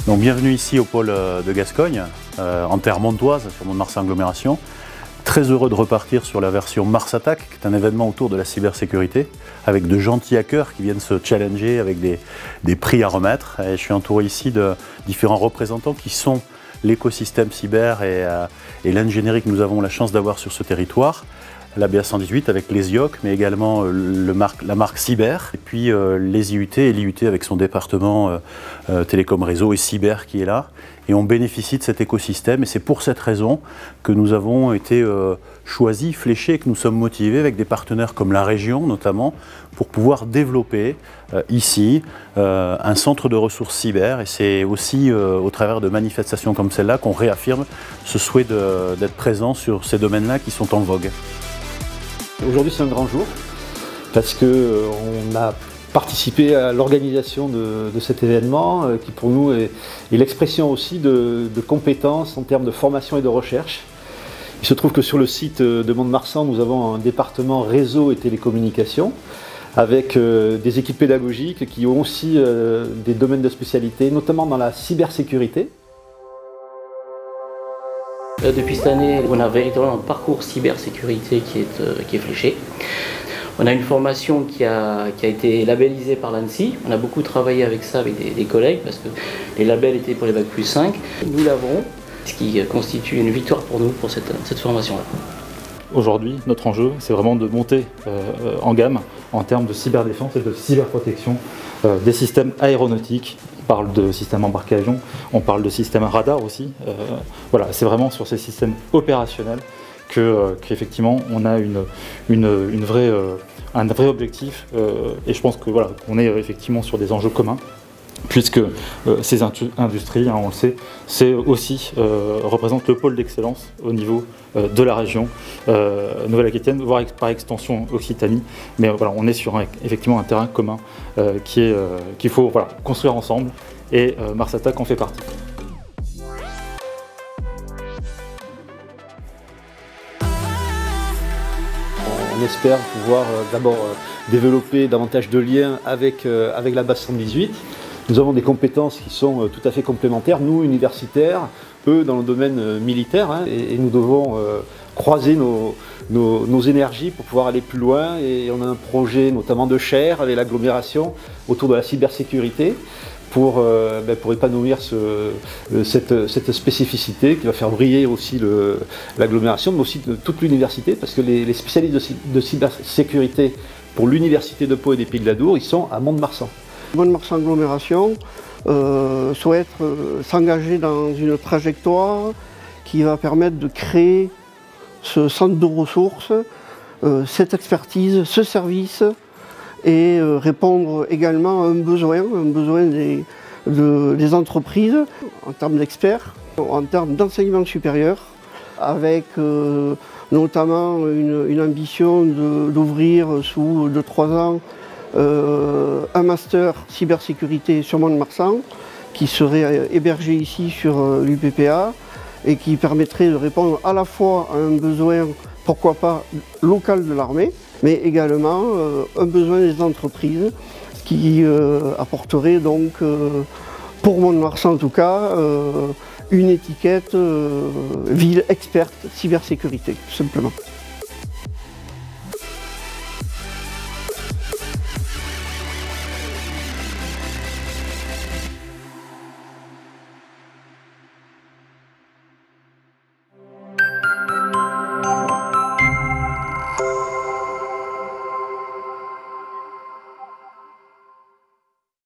Donc bienvenue ici au pôle de Gascogne, en terre montoise, sur Mont-de-Marsan Agglomération. Très heureux de repartir sur la version Mars Attack, qui est un événement autour de la cybersécurité, avec de gentils hackers qui viennent se challenger avec des prix à remettre. Et je suis entouré ici de différents représentants qui sont l'écosystème cyber et l'ingénierie que nous avons la chance d'avoir sur ce territoire. La BA118 avec les IOC, mais également la marque Cyber, et puis les IUT et l'IUT avec son département télécom réseau et cyber qui est là. Et on bénéficie de cet écosystème, et c'est pour cette raison que nous avons été choisis, fléchés, que nous sommes motivés avec des partenaires comme la région notamment, pour pouvoir développer ici un centre de ressources cyber. Et c'est aussi au travers de manifestations comme celle-là qu'on réaffirme ce souhait d'être présent sur ces domaines-là qui sont en vogue. Aujourd'hui c'est un grand jour parce qu'on a participé à l'organisation de cet événement qui pour nous est l'expression aussi de compétences en termes de formation et de recherche. Il se trouve que sur le site de Mont-de-Marsan, nous avons un département réseau et télécommunications avec des équipes pédagogiques qui ont aussi des domaines de spécialité, notamment dans la cybersécurité. Depuis cette année, on a véritablement un parcours cybersécurité qui est fléché. On a une formation qui a été labellisée par l'ANSSI. On a beaucoup travaillé avec ça, avec des collègues, parce que les labels étaient pour les Bac plus 5. Nous l'avons, ce qui constitue une victoire pour nous, pour cette formation-là. Aujourd'hui, notre enjeu, c'est vraiment de monter en gamme en termes de cyberdéfense et de cyberprotection des systèmes aéronautiques. On parle de systèmes embarqués avion, on parle de systèmes radar aussi. Voilà, c'est vraiment sur ces systèmes opérationnels qu'effectivement on a un vrai objectif et je pense que voilà, on est effectivement sur des enjeux communs. Puisque ces industries, on le sait, c'est aussi représentent le pôle d'excellence au niveau de la région Nouvelle-Aquitaine, voire par extension Occitanie. Mais voilà, on est sur effectivement un terrain commun qu'il faut construire ensemble, et Mars Attack en fait partie. On espère pouvoir d'abord développer davantage de liens avec la BA118. Nous avons des compétences qui sont tout à fait complémentaires, nous universitaires, eux dans le domaine militaire, et nous devons croiser nos énergies pour pouvoir aller plus loin. Et on a un projet notamment de chaire avec l'agglomération autour de la cybersécurité pour épanouir cette spécificité qui va faire briller aussi l'agglomération, mais aussi toute l'université, parce que les spécialistes de cybersécurité pour l'université de Pau et des Pays de l'Adour, ils sont à Mont-de-Marsan. Mont-de-Marsan Agglomération souhaite s'engager dans une trajectoire qui va permettre de créer ce centre de ressources, cette expertise, ce service, et répondre également à un besoin des entreprises en termes d'experts, en termes d'enseignement supérieur, avec notamment une ambition d'ouvrir sous 2-3 ans un master cybersécurité sur Mont-de-Marsan qui serait hébergé ici sur l'UPPA et qui permettrait de répondre à la fois à un besoin, pourquoi pas, local de l'armée, mais également un besoin des entreprises qui apporterait donc, pour Mont-de-Marsan en tout cas, une étiquette ville experte cybersécurité, tout simplement.